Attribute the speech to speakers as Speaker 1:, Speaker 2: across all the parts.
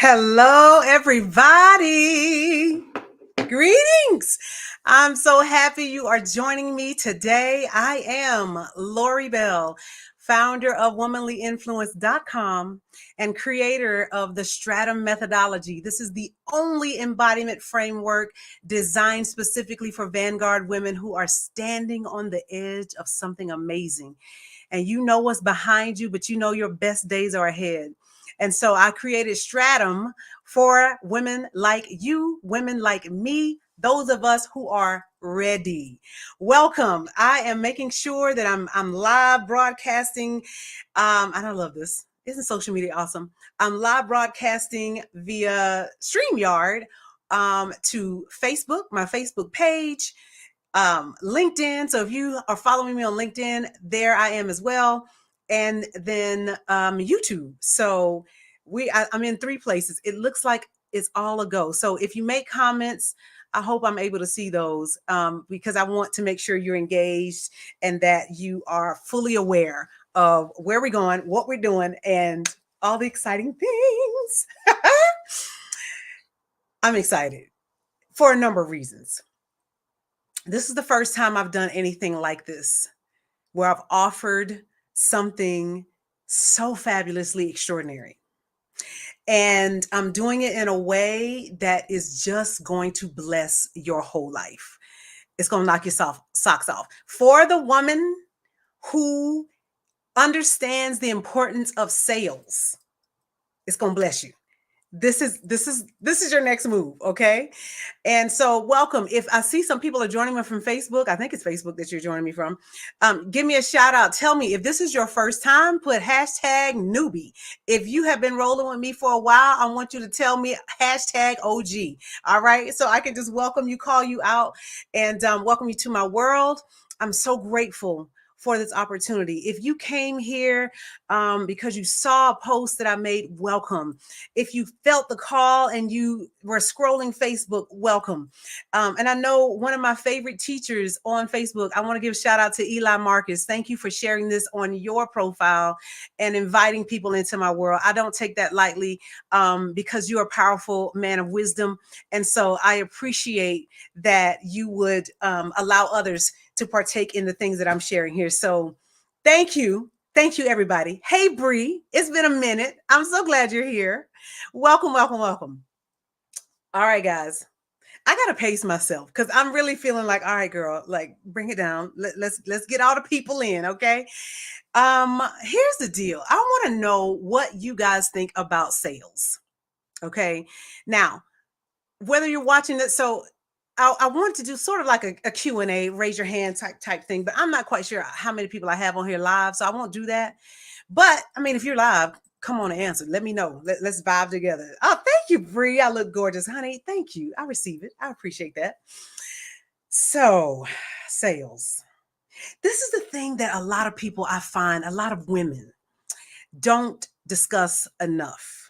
Speaker 1: Hello, everybody. Greetings. I'm so happy you are joining me today. I am Lori Bell, founder of womanlyinfluence.com and creator of the STRATUM methodology. This is the only embodiment framework designed specifically for Vanguard women who are standing on the edge of something amazing. And you know what's behind you, but you know your best days are ahead. And so I created Stratum for women like you, women like me, those of us who are ready. Welcome. I am making sure that I'm live broadcasting. And I love this. Isn't social media awesome? I'm live broadcasting via StreamYard to Facebook, my Facebook page, LinkedIn. So if you are following me on LinkedIn, there I am as well. And then YouTube. So I'm in 3 places. It looks like it's all a go. So if you make comments, I hope I'm able to see those because I want to make sure you're engaged and that you are fully aware of where we're going, what we're doing, and all the exciting things. I'm excited for a number of reasons. This is the first time I've done anything like this, where I've offered something so fabulously extraordinary. And I'm doing it in a way that is just going to bless your whole life. It's going to knock your socks off. For the woman who understands the importance of sales, it's going to bless you. This is your next move, okay? And so welcome. If I see some people are joining me from Facebook, I think it's Facebook that you're joining me from. Give me a shout out. Tell me if this is your first time, put hashtag newbie. If you have been rolling with me for a while, I want you to tell me hashtag OG. All right. So I can just welcome you, call you out, and welcome you to my world. I'm so grateful for this opportunity. If you came here because you saw a post that I made, welcome. If you felt the call and you were scrolling Facebook, welcome. And I know one of my favorite teachers on Facebook, I want to give a shout out to Eli Marcus. Thank you for sharing this on your profile and inviting people into my world. I don't take that lightly because you're a powerful man of wisdom. And so I appreciate that you would allow others to partake in the things that I'm sharing here. So thank you. Thank you, everybody. Hey, Bree, it's been a minute. I'm so glad you're here. Welcome, welcome, welcome. All right, guys. I gotta pace myself because I'm really feeling like, all right, girl, like bring it down. Let's get all the people in, okay? Here's the deal. I want to know what you guys think about sales. Okay. Now, whether you're watching it, so I want to do sort of like a Q&A, raise your hand type thing, but I'm not quite sure how many people I have on here live, so I won't do that. But I mean, if you're live, come on and answer. Let me know. Let's vibe together. Oh, thank you, Bree. I look gorgeous, honey. Thank you. I receive it. I appreciate that. So, sales. This is the thing that a lot of people, I find, a lot of women don't discuss enough.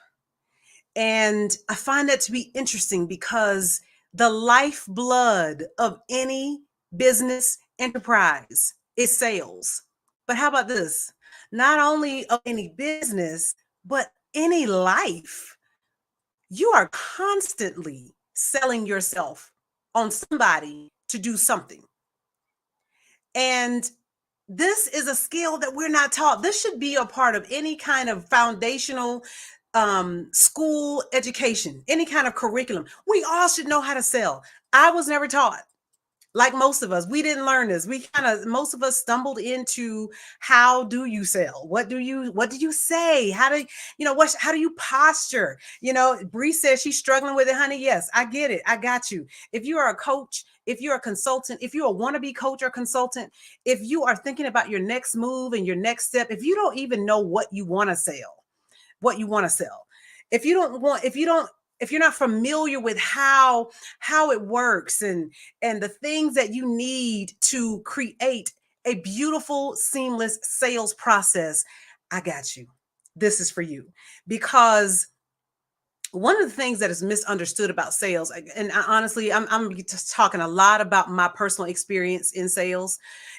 Speaker 1: And I find that to be interesting because the lifeblood of any business enterprise is sales. But how about this? Not only of any business, but any life. You are constantly selling yourself on somebody to do something. And this is a skill that we're not taught. This should be a part of any kind of foundational school education, any kind of curriculum. We all should know how to sell. I was never taught. Like most of us, we didn't learn this. Most of us stumbled into how do you sell? What do you say? How do you posture? Bree says she's struggling with it, honey. Yes, I get it. I got you. If you are a coach, if you're a consultant, if you're a wannabe coach or consultant, if you are thinking about your next move and your next step, if you don't even know what you want to sell, if you're not familiar with how it works and the things that you need to create a beautiful, seamless sales process, I got you. This is for you because one of the things that is misunderstood about sales, and honestly, I'm just talking a lot about my personal experience in sales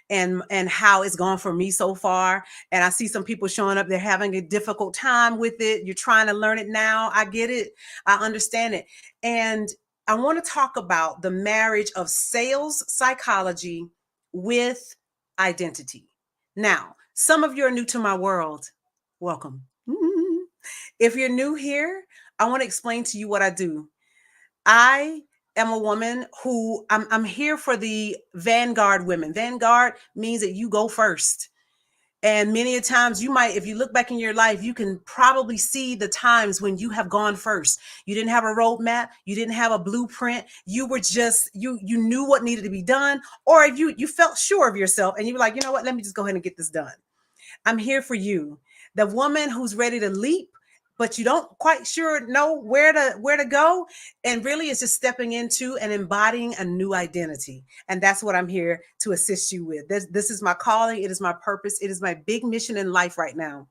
Speaker 1: and how it's gone for me so far. And I see some people showing up, they're having a difficult time with it. You're trying to learn it now. I get it. I understand it. And I want to talk about the marriage of sales psychology with identity. Now, some of you are new to my world. Welcome. If you're new here, I want to explain to you what I do. I am a woman who I'm here for the vanguard women. Vanguard means that you go first. And many a times you might, if you look back in your life, you can probably see the times when you have gone first. You didn't have a roadmap. You didn't have a blueprint. You were just, you knew what needed to be done, or you felt sure of yourself and you were like, you know what, let me just go ahead and get this done. I'm here for you. The woman who's ready to leap, but you don't quite sure know where to go. And really it's just stepping into and embodying a new identity. And that's what I'm here to assist you with. This is my calling. It is my purpose. It is my big mission in life right now.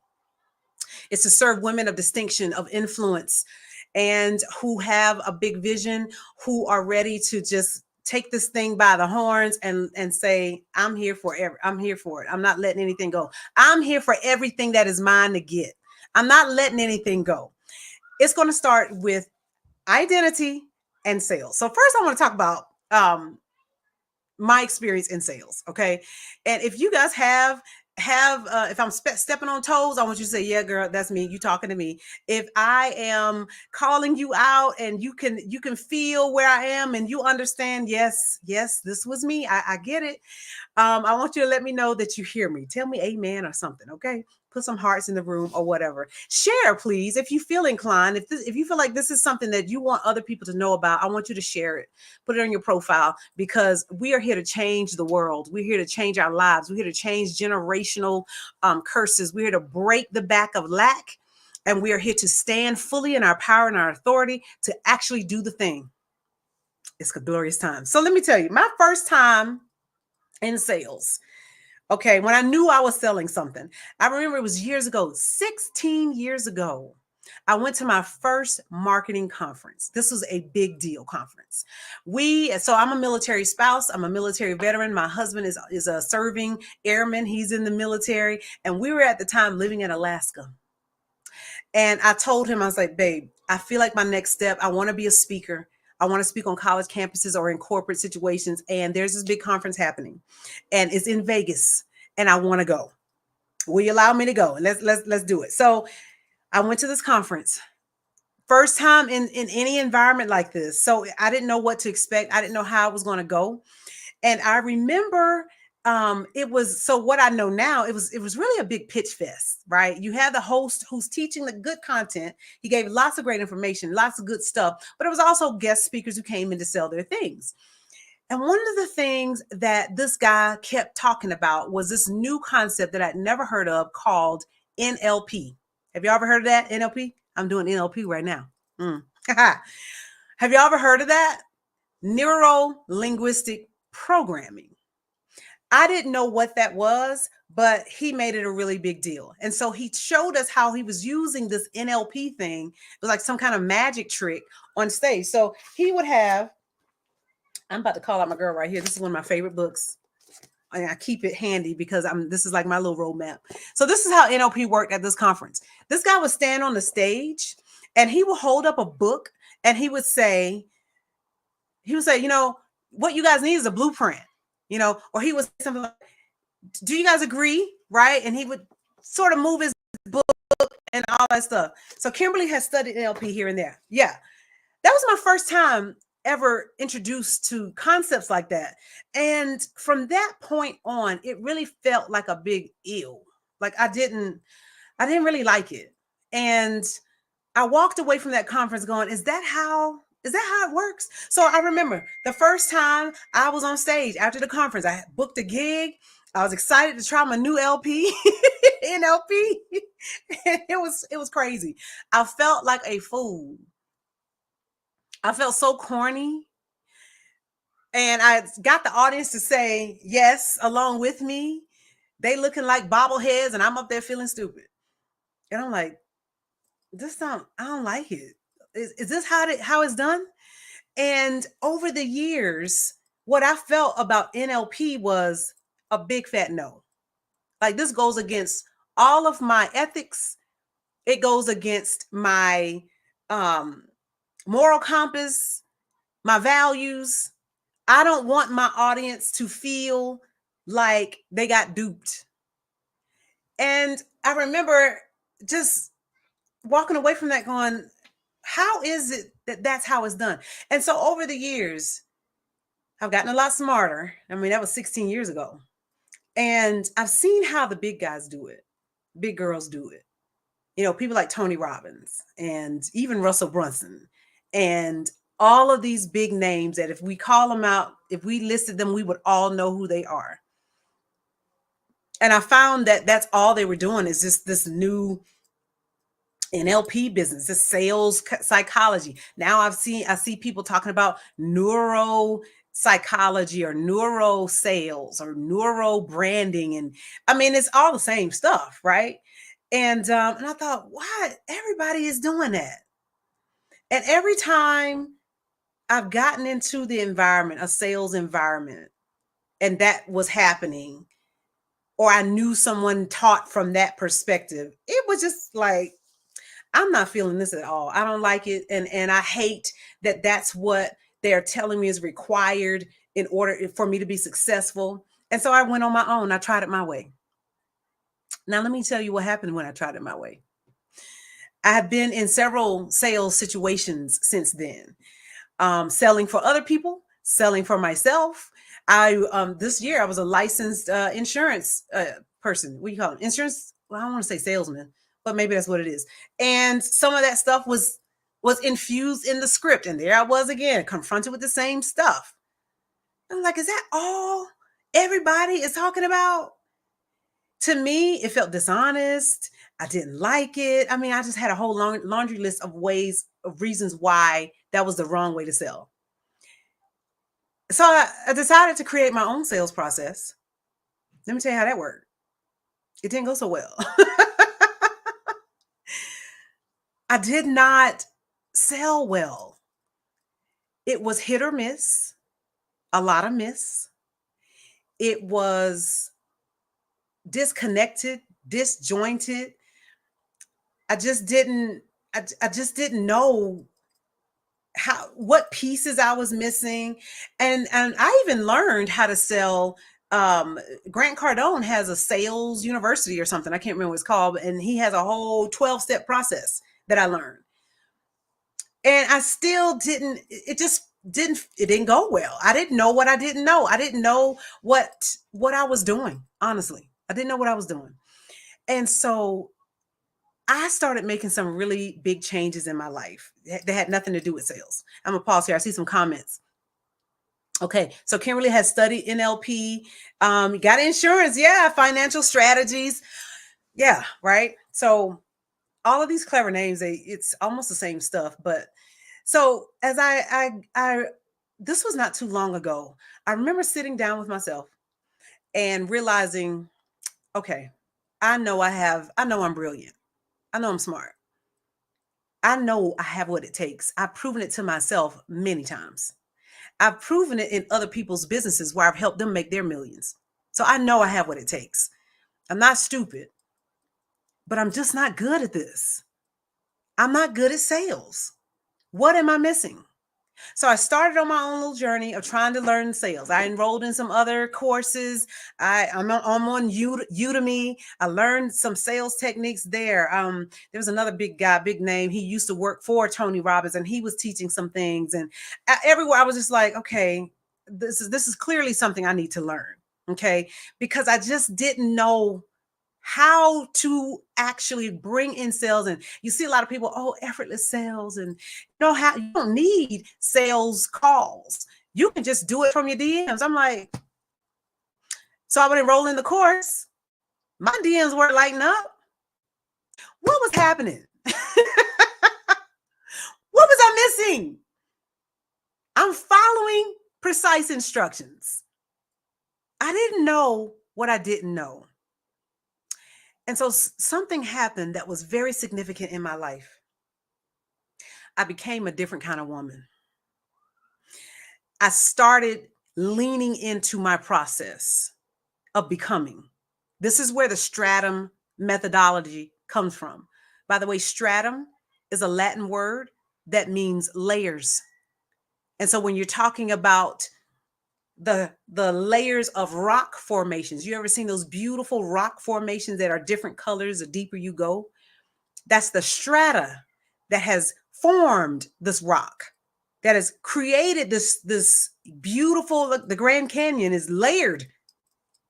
Speaker 1: It's to serve women of distinction, of influence, and who have a big vision, who are ready to just take this thing by the horns and say, I'm here for I'm here for it. I'm not letting anything go. I'm here for everything that is mine to get. I'm not letting anything go. It's going to start with identity and sales. So first I want to talk about my experience in sales. Okay. And if you guys have if I'm stepping on toes, I want you to say, yeah, girl, that's me. You talking to me. If I am calling you out and you can feel where I am and you understand, yes, this was me. I get it. I want you to let me know that you hear me. Tell me amen or something. Okay. Put some hearts in the room or whatever. Share, please, if you feel inclined. If you feel like this is something that you want other people to know about, I want you to share it. Put it on your profile, because we are here to change the world. We're here to change our lives. We're here to change generational curses. We're here to break the back of lack. And we are here to stand fully in our power and our authority to actually do the thing. It's a glorious time. So let me tell you, my first time in sales. Okay, when I knew I was selling something, I remember it was years ago, 16 years ago. I went to my first marketing conference. This was a big deal conference. So I'm a military spouse. I'm a military veteran. My husband is a serving airman. He's in the military. And we were at the time living in Alaska. And I told him, I was like, babe, I feel like my next step, I want to be a speaker. I want to speak on college campuses or in corporate situations. And there's this big conference happening and it's in Vegas and I want to go. Will you allow me to go? And let's do it. So I went to this conference. First time in any environment like this. So I didn't know what to expect. I didn't know how it was going to go. And I remember it was, so what I know now, it was really a big pitch fest, right? You had the host who's teaching the good content. He gave lots of great information, lots of good stuff, but it was also guest speakers who came in to sell their things. And one of the things that this guy kept talking about was this new concept that I'd never heard of called NLP. Have you ever heard of that? NLP? I'm doing NLP right now. Have you ever heard of that? Neuro linguistic programming. I didn't know what that was, but he made it a really big deal. And so he showed us how he was using this NLP thing. It was like some kind of magic trick on stage. So he would have, I'm about to call out my girl right here. This is one of my favorite books. And I keep it handy because this is like my little roadmap. So this is how NLP worked at this conference. This guy would stand on the stage and he would hold up a book and he would say, you know, what you guys need is a blueprint, you know, or he would say something like, do you guys agree? Right. And he would sort of move his book and all that stuff. So Kimberly has studied NLP here and there. Yeah. That was my first time ever introduced to concepts like that. And from that point on, it really felt like a big ew. Like I didn't really like it. And I walked away from that conference going, is that how it works? So I remember the first time I was on stage after the conference, I booked a gig. I was excited to try my new LP, NLP. It was crazy. I felt like a fool. I felt so corny. And I got the audience to say yes along with me. They looking like bobbleheads and I'm up there feeling stupid. And I'm like, I don't like it. Is this how it's done? And over the years, what I felt about NLP was a big fat no. Like, this goes against all of my ethics. It goes against my um, moral compass, my values. I don't want my audience to feel like they got duped. And I remember just walking away from that going, how is it that that's how it's done? And so over the years, I've gotten a lot smarter. I mean, that was 16 years ago. And I've seen how the big guys do it, big girls do it. You know, people like Tony Robbins and even Russell Brunson and all of these big names that if we call them out, if we listed them, we would all know who they are. And I found that that's all they were doing is just this new NLP business, this sales psychology. Now I see people talking about neuro psychology or neuro sales or neuro branding. And I mean, it's all the same stuff, right? And I thought, why everybody is doing that? And every time I've gotten into the environment, a sales environment, and that was happening, or I knew someone taught from that perspective, it was just like, I'm not feeling this at all. I don't like it. And I hate that that's what they're telling me is required in order for me to be successful. And so I went on my own. I tried it my way. Now, let me tell you what happened when I tried it my way. I have been in several sales situations since then, selling for other people, selling for myself. This year I was a licensed insurance person. What do you call it? Insurance? Well, I don't want to say salesman, but maybe that's what it is. And some of that stuff was infused in the script, and there I was again, confronted with the same stuff. I'm like, is that all everybody is talking about? To me, it felt dishonest. I didn't like it. I mean, I just had a whole laundry list of reasons why that was the wrong way to sell. So I decided to create my own sales process. Let me tell you how that worked. It didn't go so well. I did not sell well. It was hit or miss, a lot of miss. It was disconnected, disjointed. I just didn't know what pieces I was missing. And I even learned how to sell. Grant Cardone has a sales university or something. I can't remember what it's called, and he has a whole 12-step process that I learned. And I still it didn't go well. I didn't know what I didn't know. I didn't know what I was doing. Honestly, I didn't know what I was doing. And so I started making some really big changes in my life that had nothing to do with sales. I'm gonna pause here. I see some comments. Okay, so Kimberly has studied NLP, got insurance, yeah, financial strategies, yeah, right. So all of these clever names, it's almost the same stuff. But so as I this was not too long ago. I remember sitting down with myself and realizing, okay, I know I'm brilliant. I know I'm smart. I know I have what it takes. I've proven it to myself many times. I've proven it in other people's businesses where I've helped them make their millions. So I know I have what it takes. I'm not stupid, but I'm just not good at this. I'm not good at sales. What am I missing? So I started on my own little journey of trying to learn sales. I enrolled in some other courses. I'm on Udemy. I learned some sales techniques there. There was another big guy, big name. He used to work for Tony Robbins, and he was teaching some things. And everywhere I was just like, okay, this is clearly something I need to learn. Okay, because I just didn't know how to actually bring in sales. And you see a lot of people, oh, effortless sales, and you don't need sales calls. You can just do it from your DMs. I'm like, so I would enroll in the course. My DMs weren't lighting up. What was happening? What was I missing? I'm following precise instructions. I didn't know what I didn't know. And so something happened that was very significant in my life. I became a different kind of woman. I started leaning into my process of becoming. This is where the stratum methodology comes from. By the way, stratum is a Latin word that means layers. And so when you're talking about the layers of rock formations, you ever seen those beautiful rock formations that are different colors the deeper you go? That's the strata that has formed this rock, that has created this beautiful, look, the Grand Canyon is layered,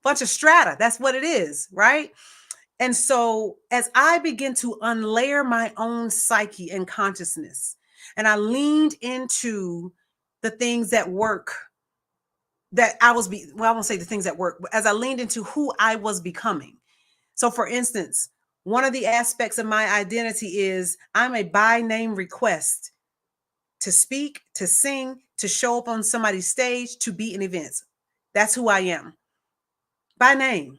Speaker 1: bunch of strata. That's what it is, right? And so as I begin to unlayer my own psyche and consciousness, and I leaned into the things that work, that I was, well, I won't say the things that work, but as I leaned into who I was becoming. So for instance, one of the aspects of my identity is I'm a by name request to speak, to sing, to show up on somebody's stage, to be in events. That's who I am by name.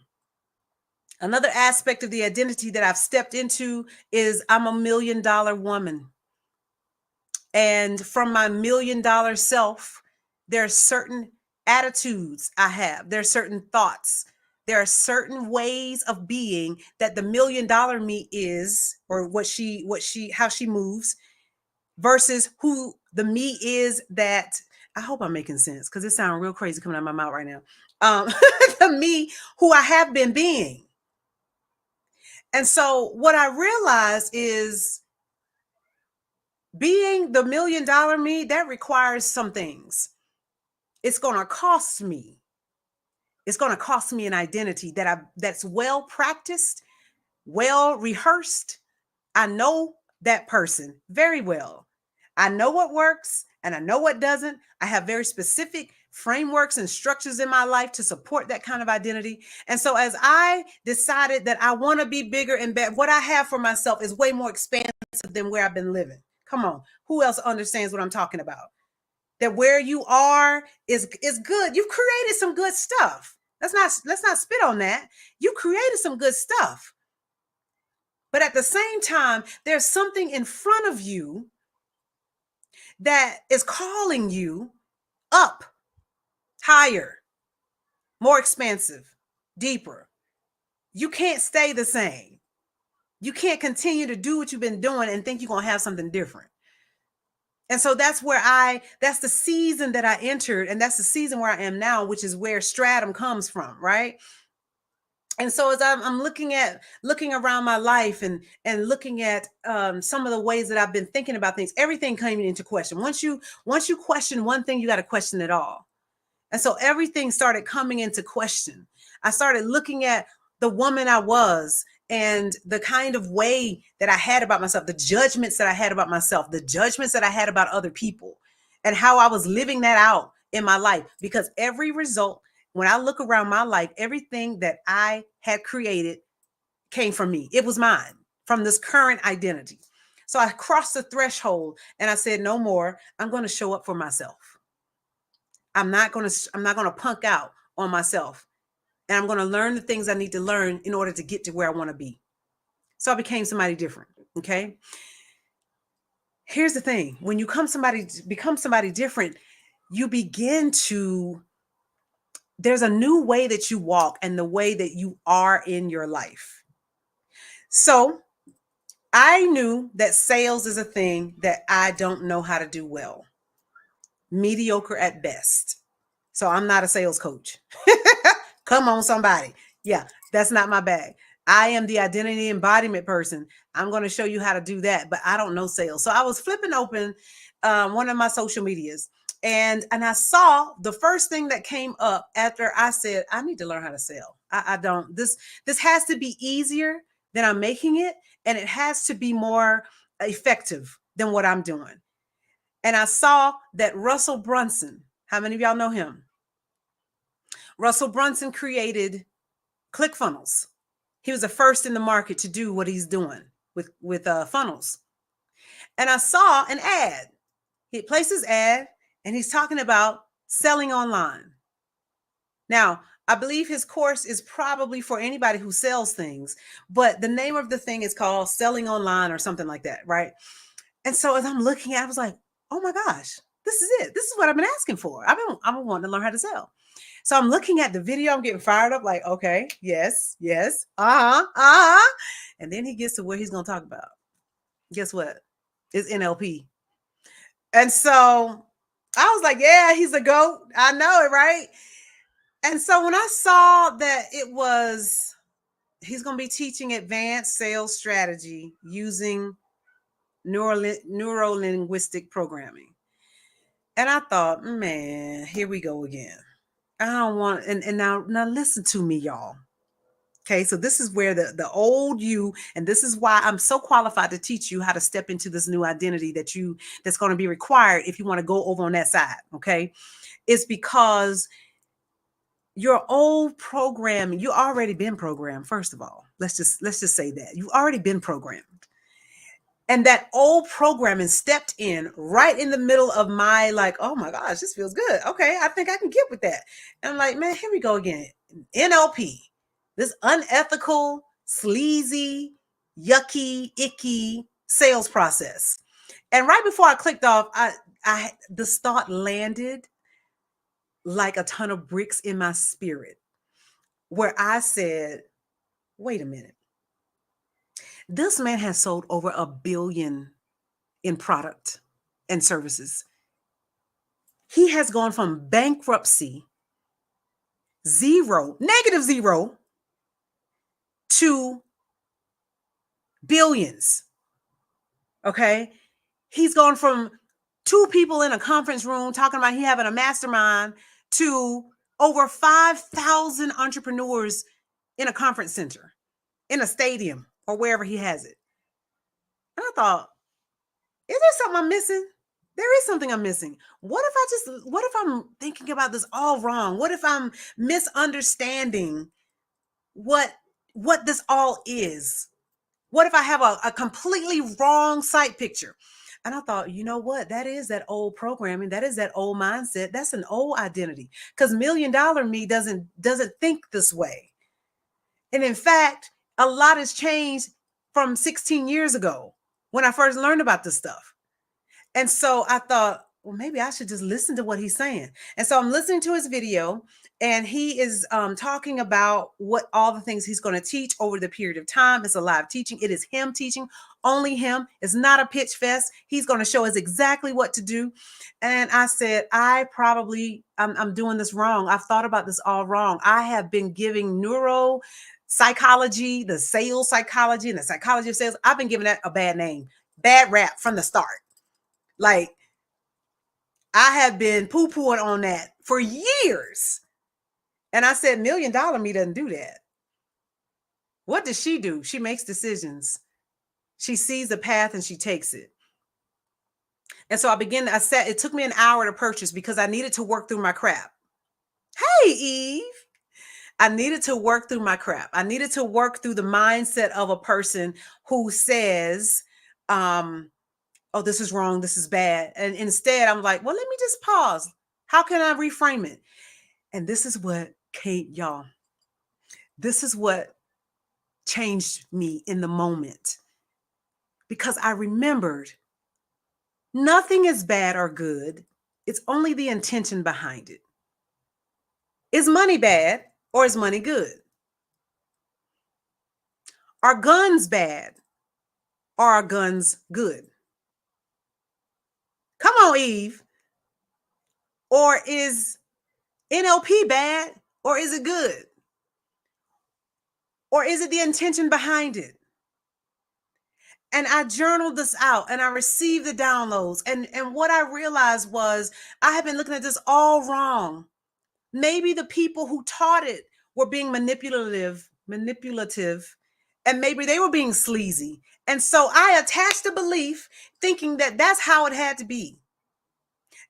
Speaker 1: Another aspect of the identity that I've stepped into is I'm a $1 million woman. And from my $1 million self, there are certain attitudes I have. There are certain thoughts. There are certain ways of being that the $1 million me is, or how she moves, versus who the me is that, I hope I'm making sense because it sounds real crazy coming out of my mouth right now. The me who I have been being. And so what I realized is being the $1 million me, that requires some things. It's going to cost me. It's going to cost me an identity that's well practiced, well rehearsed. I know that person very well. I know what works and I know what doesn't. I have very specific frameworks and structures in my life to support that kind of identity. And so as I decided that I want to be bigger and better, what I have for myself is way more expansive than where I've been living. Come on. Who else understands what I'm talking about? That where you are is good. You've created some good stuff. Let's not spit on that. You created some good stuff. But at the same time, there's something in front of you that is calling you up, higher, more expansive, deeper. You can't stay the same. You can't continue to do what you've been doing and think you're going to have something different. And so that's the season that I entered, and that's the season where I am now, which is where stratum comes from, right? And so as I'm looking around my life and looking at some of the ways that I've been thinking about things, everything came into question. Once you question one thing, you got to question it all. And so everything started coming into question. I started looking at the woman I was and the kind of way that I had about myself, the judgments that I had about myself, the judgments that I had about other people, and how I was living that out in my life. Because every result, when I look around my life, everything that I had created came from me. It was mine, from this current identity. So I crossed the threshold and I said, no more. I'm going to show up for myself. I'm not going to punk out on myself. And I'm going to learn the things I need to learn in order to get to where I want to be. So I became somebody different. Okay. Here's the thing. When you become somebody different, you begin to, there's a new way that you walk and the way that you are in your life. So I knew that sales is a thing that I don't know how to do well. Mediocre at best. So I'm not a sales coach. Come on, somebody. Yeah, that's not my bag. I am the identity embodiment person. I'm going to show you how to do that, but I don't know sales. So I was flipping open one of my social medias, and I saw the first thing that came up after I said, I need to learn how to sell. I don't. This has to be easier than I'm making it, and it has to be more effective than what I'm doing. And I saw that Russell Brunson, how many of y'all know him? Russell Brunson created ClickFunnels. He was the first in the market to do what he's doing with funnels. And I saw an ad. He placed his ad and he's talking about selling online. Now, I believe his course is probably for anybody who sells things, but the name of the thing is called Selling Online or something like that, right? And so as I'm looking at it, I was like, oh my gosh, this is it. This is what I've been asking for. I've been wanting to learn how to sell. So I'm looking at the video, I'm getting fired up, like, okay, yes, yes, And then he gets to where he's gonna talk about. Guess what? It's NLP. And so I was like, yeah, he's a GOAT. I know it, right? And so when I saw that it was, he's going to be teaching advanced sales strategy using neuro-linguistic programming. And I thought, man, here we go again. I don't want, and now listen to me, y'all. Okay, so this is where the old you, and this is why I'm so qualified to teach you how to step into this new identity that's going to be required if you want to go over on that side. Okay, it's because your old programming, you already been programmed. First of all, let's just say that you've already been programmed. And that old programming stepped in right in the middle of my, like, oh my gosh, this feels good. Okay, I think I can get with that. And I'm like, man, here we go again. NLP, this unethical, sleazy, yucky, icky sales process. And right before I clicked off, this thought landed like a ton of bricks in my spirit, where I said, wait a minute. This man has sold over $1 billion in product and services. He has gone from bankruptcy, -0, to billions. Okay. He's gone from 2 people in a conference room talking about he having a mastermind to over 5,000 entrepreneurs in a conference center, in a stadium, or wherever he has it. And I thought, is there something I'm missing? There is something I'm missing. What if I'm thinking about this all wrong? What if I'm misunderstanding what this all is? What if I have a completely wrong sight picture? And I thought, you know what? That is that old programming. That is that old mindset. That's an old identity. Because $1 million me doesn't think this way. And in fact, a lot has changed from 16 years ago when I first learned about this stuff. And so I thought, well, maybe I should just listen to what he's saying. And so I'm listening to his video, and he is talking about what all the things he's going to teach over the period of time. It's a live teaching. It is him teaching, only him. It's not a pitch fest. He's going to show us exactly what to do. And I said, I'm doing this wrong. I've thought about this all wrong. I have been giving neuro psychology, the sales psychology, and the psychology of sales. I've been giving that a bad name, bad rap from the start. Like, I have been poo-pooing on that for years. And I said, $1 million me doesn't do that. What does she do? She makes decisions. She sees the path and she takes it. And so it took me an hour to purchase because I needed to work through my crap. Hey, Eve. I needed to work through my crap. I needed to work through the mindset of a person who says, oh, this is wrong, this is bad. And instead, I'm like, well, let me just pause. How can I reframe it? And this is what y'all, this is what changed me in the moment. Because I remembered nothing is bad or good. It's only the intention behind it. Is money bad or is money good? Are guns bad or are guns good? Come on, Eve. Or is NLP bad or is it good? Or is it the intention behind it? And I journaled this out and I received the downloads. And what I realized was I have been looking at this all wrong. Maybe the people who taught it were being manipulative, and maybe they were being sleazy. And so I attached a belief thinking that that's how it had to be.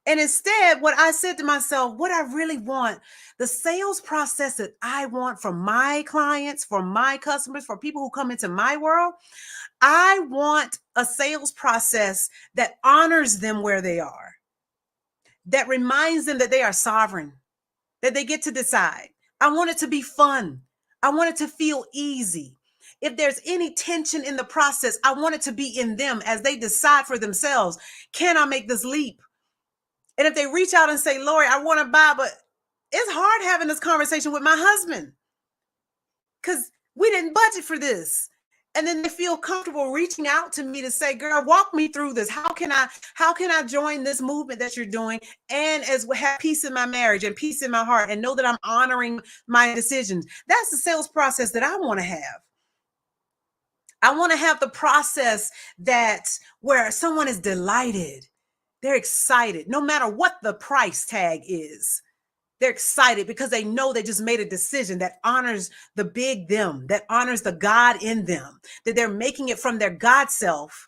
Speaker 1: And instead, what I said to myself, what I really want, the sales process that I want for my clients, for my customers, for people who come into my world, I want a sales process that honors them where they are, that reminds them that they are sovereign, that they get to decide. I want it to be fun. I want it to feel easy. If there's any tension in the process, I want it to be in them as they decide for themselves, can I make this leap? And if they reach out and say, Lori, I want to buy, but it's hard having this conversation with my husband because we didn't budget for this. And then they feel comfortable reaching out to me to say, girl, walk me through this. How can I join this movement that you're doing and as have peace in my marriage and peace in my heart and know that I'm honoring my decisions? That's the sales process that I want to have. I want to have the process that where someone is delighted. They're excited, no matter what the price tag is. They're excited because they know they just made a decision that honors the big them, that honors the God in them, that they're making it from their God self,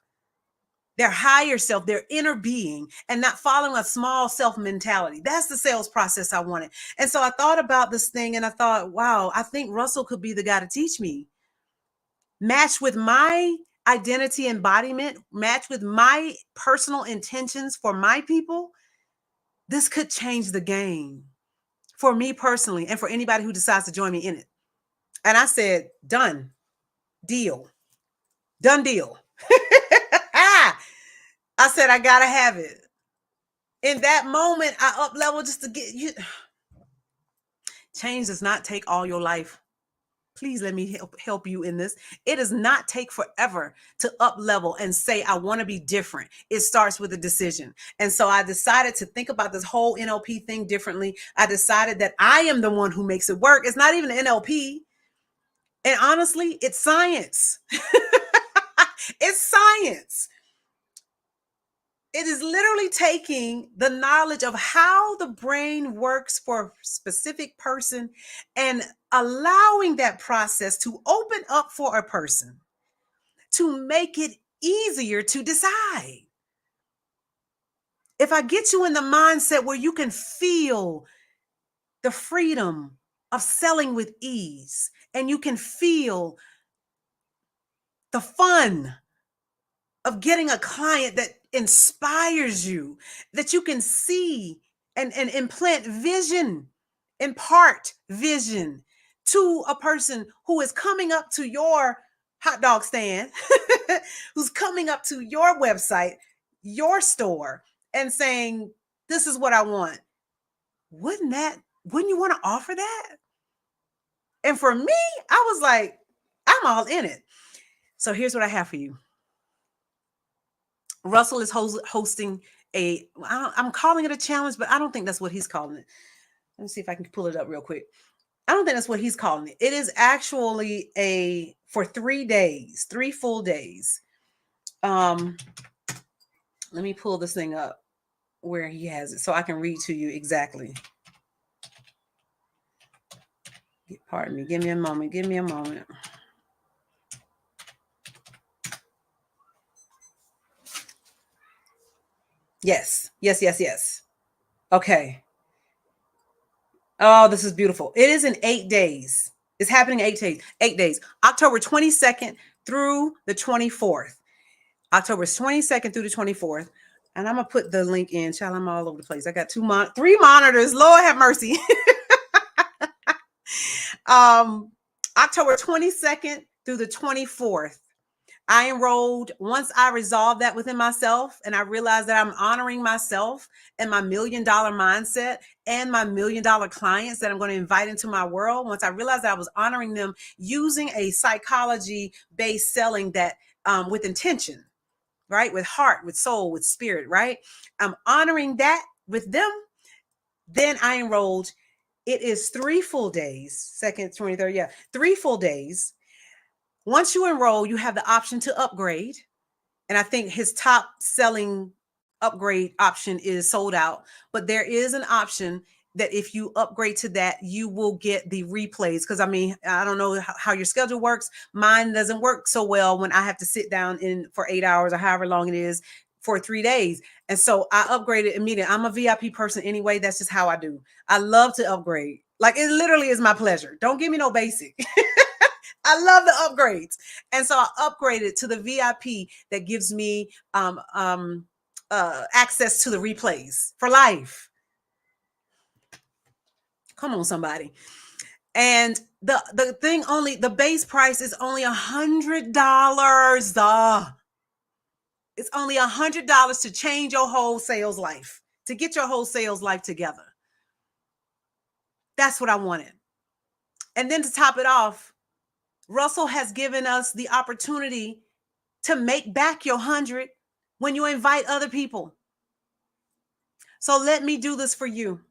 Speaker 1: their higher self, their inner being, and not following a small self mentality. That's the sales process I wanted. And so I thought about this thing and I thought, wow, I think Russell could be the guy to teach me. Match with my identity embodiment, match with my personal intentions for my people. This could change the game for me personally and for anybody who decides to join me in it. And I said, done, deal, done deal. I said, I got to have it. In that moment, I up level just to get you. Change does not take all your life. Please let me help you in this. It does not take forever to up level and say, I want to be different. It starts with a decision. And so I decided to think about this whole NLP thing differently. I decided that I am the one who makes it work. It's not even NLP. And honestly, it's science. It's science. It is literally taking the knowledge of how the brain works for a specific person and allowing that process to open up for a person to make it easier to decide. If I get you in the mindset where you can feel the freedom of selling with ease and you can feel the fun of getting a client that inspires you, that you can see and implant vision, impart vision to a person who is coming up to your hot dog stand, who's coming up to your website, your store, and saying, this is what I want. Wouldn't you want to offer that? And for me, I was like, I'm all in it. So here's what I have for you. Russell is hosting I'm calling it a challenge, but I don't think that's what he's calling it. Let me see if I can pull it up real quick. I don't think that's what he's calling it. It is actually for 3 days, 3 full days. Let me pull this thing up where he has it so I can read to you exactly. Pardon me. Give me a moment. Yes. Okay. Oh, this is beautiful. It is in 8 days. It's happening 8 days. 8 days. October 22nd through the 24th. October 22nd through the 24th. And I'm going to put the link in. Child, I'm all over the place. I got 3 monitors. Lord have mercy. October 22nd through the 24th. I enrolled once I resolved that within myself and I realized that I'm honoring myself and my $1 million mindset and my $1 million clients that I'm going to invite into my world. Once I realized that I was honoring them using a psychology-based selling that with intention, right? With heart, with soul, with spirit, right? I'm honoring that with them. Then I enrolled. It is 3 full days, 2nd, 23rd, yeah, 3 full days. Once you enroll, you have the option to upgrade. And I think his top selling upgrade option is sold out. But there is an option that if you upgrade to that, you will get the replays. Because I mean, I don't know how your schedule works. Mine doesn't work so well when I have to sit down for 8 hours or however long it is for 3 days. And so I upgraded immediately. I'm a VIP person anyway. That's just how I do. I love to upgrade. Like it literally is my pleasure. Don't give me no basic. I love the upgrades. And so I upgraded to the VIP that gives me access to the replays for life. Come on, somebody. And the thing only, the base price is only $100. It's only $100 to change your whole sales life, to get your whole sales life together. That's what I wanted. And then to top it off, Russell has given us the opportunity to make back your 100 when you invite other people. So let me do this for you.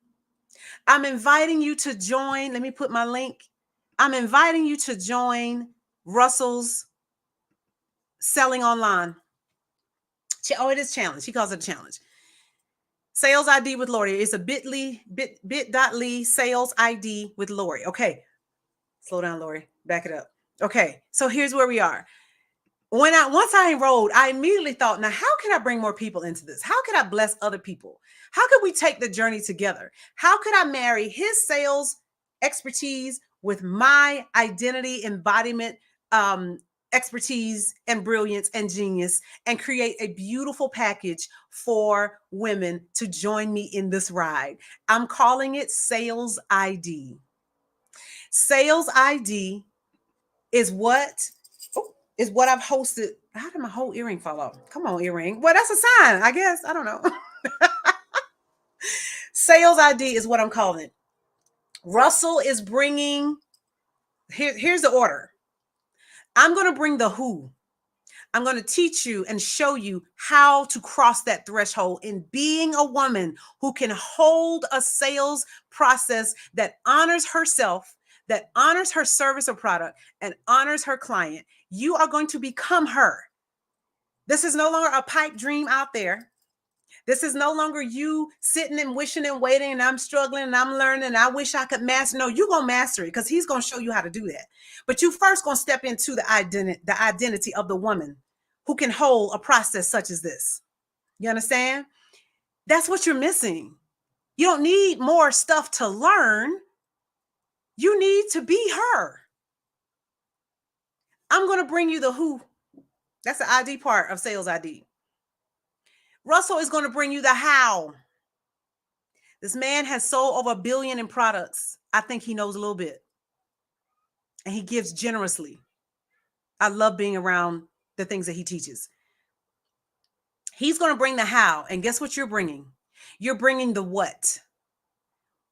Speaker 1: I'm inviting you to join. Let me put my link. I'm inviting you to join Russell's Selling Online. Oh, it is challenge. He calls it a challenge. Sales ID with Lori. It's a bit.ly sales ID with Lori. Okay. Slow down, Lori. Back it up. Okay. So here's where we are. Once I enrolled, I immediately thought, now how can I bring more people into this? How could I bless other people? How could we take the journey together? How could I marry his sales expertise with my identity, embodiment, expertise and brilliance and genius, and create a beautiful package for women to join me in this ride? I'm calling it Sales ID. Sales ID is what I've hosted. How did my whole earring fall off? Come on, earring. Well, that's a sign, I guess. I don't know. Sales ID is what I'm calling it. Russell is bringing, here's the order. I'm going to bring the who. I'm going to teach you and show you how to cross that threshold in being a woman who can hold a sales process that honors herself, that honors her service or product, and honors her client. You are going to become her. This is no longer a pipe dream out there. This is no longer you sitting and wishing and waiting, and I'm struggling and I'm learning and I wish I could master. No, you're going to master it because he's going to show you how to do that. But you first going to step into the identity of the woman who can hold a process such as this. You understand? That's what you're missing. You don't need more stuff to learn. You need to be her. I'm going to bring you the who. That's the ID part of Sales ID. Russell is going to bring you the how. This man has sold over $1 billion in products. I think he knows a little bit. And he gives generously. I love being around the things that he teaches. He's going to bring the how. And guess what you're bringing? You're bringing the what.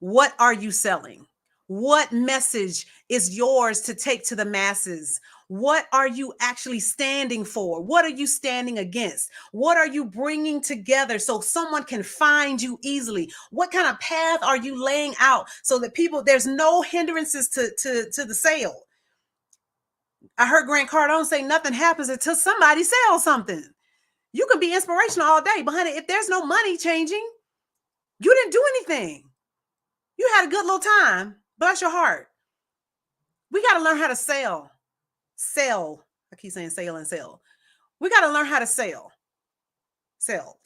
Speaker 1: What are you selling? What message is yours to take to the masses? What are you actually standing for? What are you standing against? What are you bringing together so someone can find you easily? What kind of path are you laying out so that there's no hindrances to the sale? I heard Grant Cardone say nothing happens until somebody sells something. You can be inspirational all day, but honey, if there's no money changing, you didn't do anything. You had a good little time. Bless your heart. We got to learn how to sell. Sell. I keep saying sell and sell. We got to learn how to sell. Sell.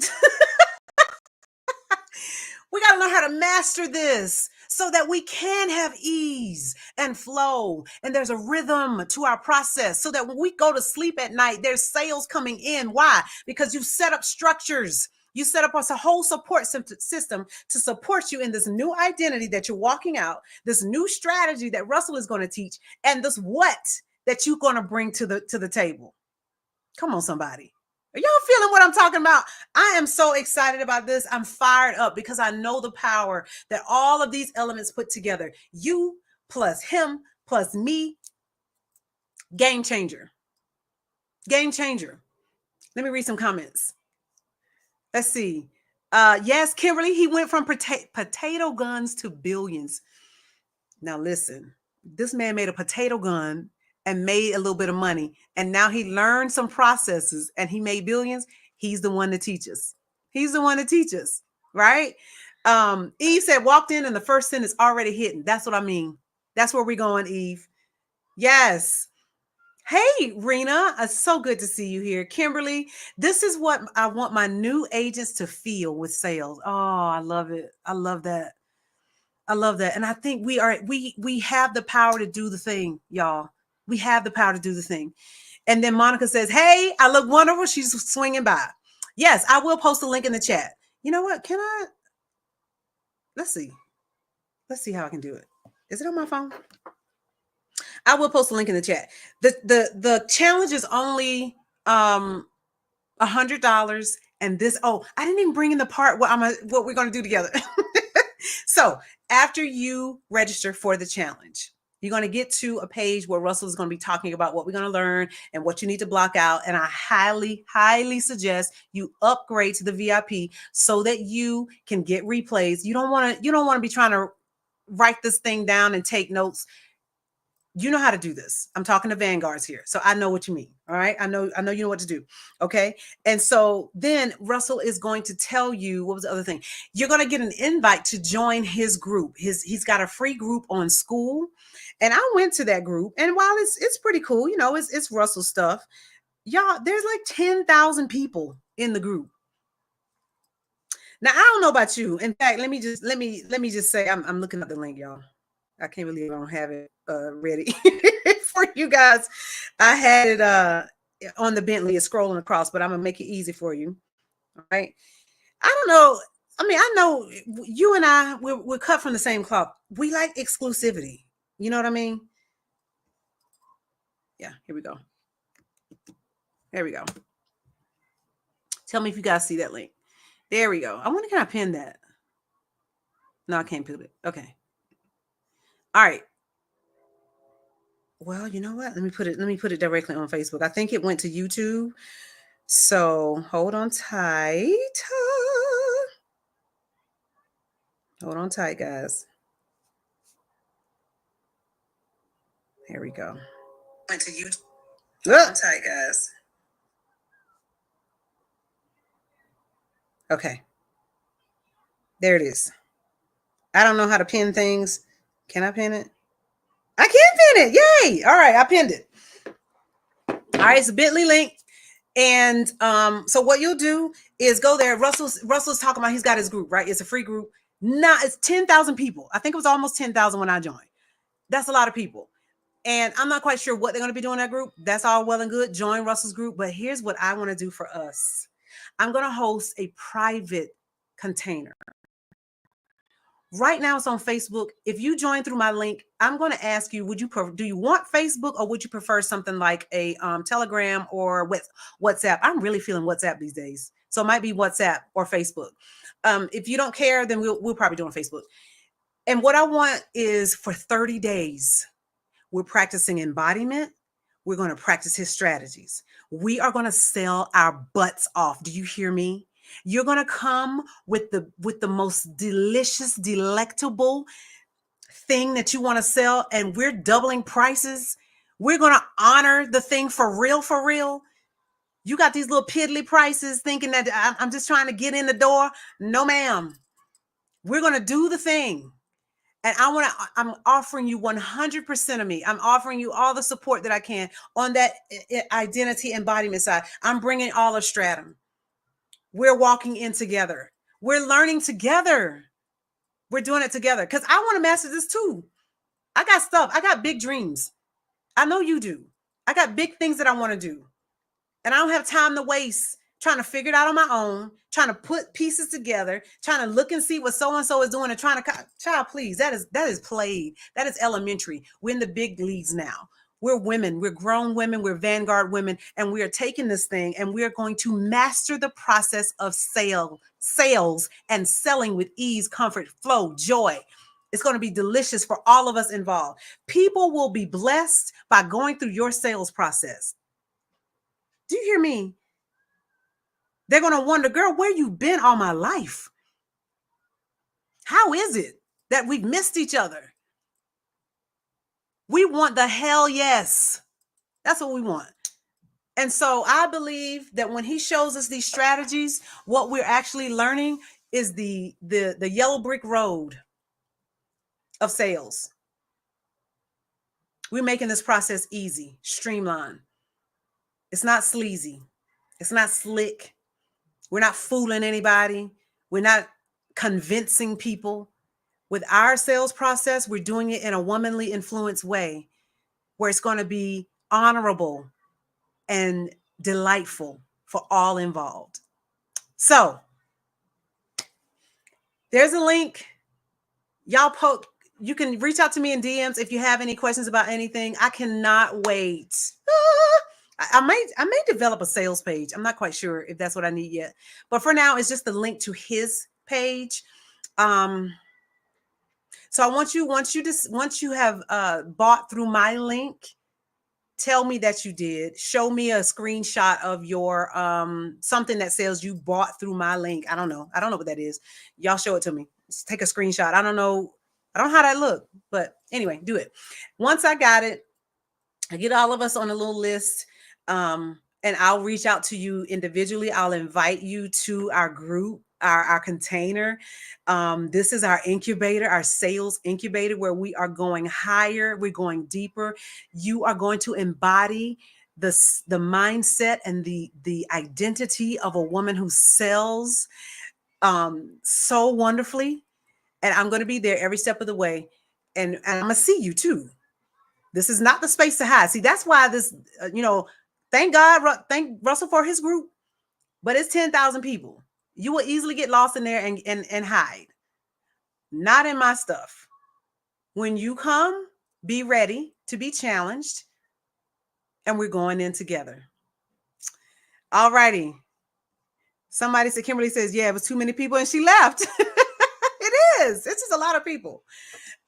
Speaker 1: We got to learn how to master this so that we can have ease and flow. And there's a rhythm to our process so that when we go to sleep at night, there's sales coming in. Why? Because you've set up structures. You set up a whole support system to support you in this new identity that you're walking out, this new strategy that Russell is going to teach, and this what that you're going to bring to the table. Come on, somebody. Are y'all feeling what I'm talking about? I am so excited about this. I'm fired up because I know the power that all of these elements put together. You plus him plus me. Game changer. Game changer. Let me read some comments. Let's see. Yes, Kimberly, he went from potato guns to billions. Now listen, this man made a potato gun and made a little bit of money. And now he learned some processes and he made billions. He's the one to teach us. He's the one to teach us, right? Eve said, walked in and the first sentence already hidden. That's what I mean. That's where we're going, Eve. Yes. Hey, Rena, it's so good to see you here. Kimberly, this is what I want my new agents to feel with sales. Oh, I love it. I love that. I love that. And I think we have the power to do the thing, y'all. We have the power to do the thing. And then Monica says, hey, I look wonderful. She's swinging by. Yes, I will post a link in the chat. You know what? Let's see. Let's see how I can do it. Is it on my phone? I will post a link in the chat. The challenge is only $100. And this, oh, I didn't even bring in the part what we're going to do together. So after you register for the challenge, you're going to get to a page where Russell is going to be talking about what we're going to learn and what you need to block out. And I highly, highly suggest you upgrade to the VIP so that you can get replays. You don't want to be trying to write this thing down and take notes. You know how to do this. I'm talking to Vanguards here. So I know what you mean. All right. I know you know what to do. Okay. And so then Russell is going to tell you, what was the other thing? You're going to get an invite to join his group. He's got a free group on school. And I went to that group. And while it's pretty cool, it's Russell stuff. Y'all, there's like 10,000 people in the group. Now, I don't know about you. In fact, let me just say, I'm looking at the link, y'all. I can't believe I don't have it ready for you guys. I had it on the Bentley. It's scrolling across, but I'm going to make it easy for you. All right. I don't know. I mean, I know you and I, we're cut from the same cloth. We like exclusivity. You know what I mean? Yeah, here we go. There we go. Tell me if you guys see that link. There we go. I wonder, can I pin that? No, I can't pin it. Okay. All right. Well, you know what? Let me put it directly on Facebook. I think it went to YouTube. So hold on tight. Hold on tight, guys. Here we go. Went to YouTube. Hold on tight, guys. Okay. There it is. I don't know how to pin things. Can I pin it? I can pin it. Yay. All right. I pinned it. All right. It's a Bitly link. And so what you'll do is go there. Russell's talking about, he's got his group, right? It's a free group. It's 10,000 people. I think it was almost 10,000 when I joined. That's a lot of people. And I'm not quite sure what they're going to be doing in that group. That's all well and good. Join Russell's group. But here's what I want to do for us. I'm going to host a private container. Right now it's on Facebook. If you join through my link, I'm going to ask you, do you want Facebook, or would you prefer something like a Telegram or WhatsApp? I'm really feeling WhatsApp these days. So it might be WhatsApp or Facebook. If you don't care, then we'll probably do on Facebook. And what I want is, for 30 days, we're practicing embodiment. We're going to practice his strategies. We are going to sell our butts off. Do you hear me? You're going to come with the most delicious, delectable thing that you want to sell, and we're doubling prices. We're going to honor the thing for real, for real. You got these little piddly prices thinking that I'm just trying to get in the door. No, ma'am. We're going to do the thing. And I'm offering you 100% of me. I'm offering you all the support that I can on that identity embodiment side. I'm bringing all of Stratum. We're walking in together. We're learning together. We're doing it together, because I want to master this too. I got stuff. I got big dreams. I know you do. I got big things that I want to do. And I don't have time to waste trying to figure it out on my own, trying to put pieces together, trying to look and see what so-and-so is doing, and trying to, child, please, that is played. That is elementary. We're in the big leagues now. We're women. We're grown women. We're Vanguard women. And we are taking this thing, and we are going to master the process of sales and selling with ease, comfort, flow, joy. It's going to be delicious for all of us involved. People will be blessed by going through your sales process. Do you hear me? They're going to wonder, girl, where you been all my life? How is it that we've missed each other? We want the hell yes. That's what we want. And so I believe that when he shows us these strategies, what we're actually learning is the yellow brick road of sales. We're making this process easy, streamlined. It's not sleazy. It's not slick. We're not fooling anybody. We're not convincing people. With our sales process, we're doing it in a womanly influence way, where it's going to be honorable and delightful for all involved. So there's a link. Y'all You can reach out to me in DMs if you have any questions about anything. I cannot wait. I may develop a sales page. I'm not quite sure if that's what I need yet. But for now, it's just the link to his page. So I want you, once you have bought through my link, tell me that you did. Show me a screenshot of your something that says you bought through my link. I don't know what that is. Y'all show it to me. Just take a screenshot. I don't know how that look, but anyway, do it. Once I got it, I get all of us on a little list. And I'll reach out to you individually. I'll invite you to our group, our container. This is our incubator, our sales incubator, where we are going higher, we're going deeper. You are going to embody the mindset and the identity of a woman who sells so wonderfully. And I'm going to be there every step of the way. And I'm going to see you too. This is not the space to hide. See, that's why this, thank God, thank Russell for his group, but it's 10,000 people. You will easily get lost in there and hide. Not in my stuff. When you come, be ready to be challenged, and we're going in together. All righty. Somebody said, Kimberly says, yeah, it was too many people and she left. It is. It's just a lot of people.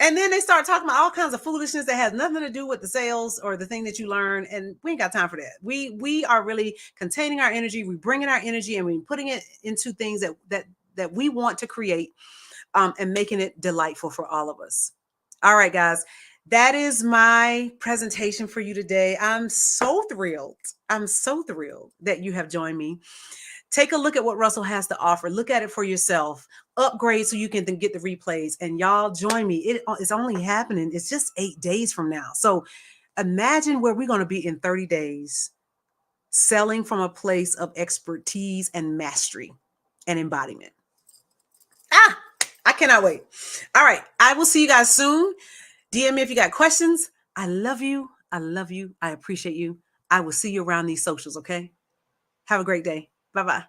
Speaker 1: And then they start talking about all kinds of foolishness that has nothing to do with the sales or the thing that you learn. And we ain't got time for that. We are really containing our energy. We bringing our energy and we're putting it into things that we want to create, and making it delightful for all of us. All right, guys, that is my presentation for you today. I'm so thrilled. I'm so thrilled that you have joined me. Take a look at what Russell has to offer. Look at it for yourself. Upgrade so you can then get the replays. And y'all join me. It's only happening. It's just 8 days from now. So imagine where we're going to be in 30 days, selling from a place of expertise and mastery and embodiment. I cannot wait. All right. I will see you guys soon. DM me if you got questions. I love you. I love you. I appreciate you. I will see you around these socials. Okay. Have a great day. Bye-bye.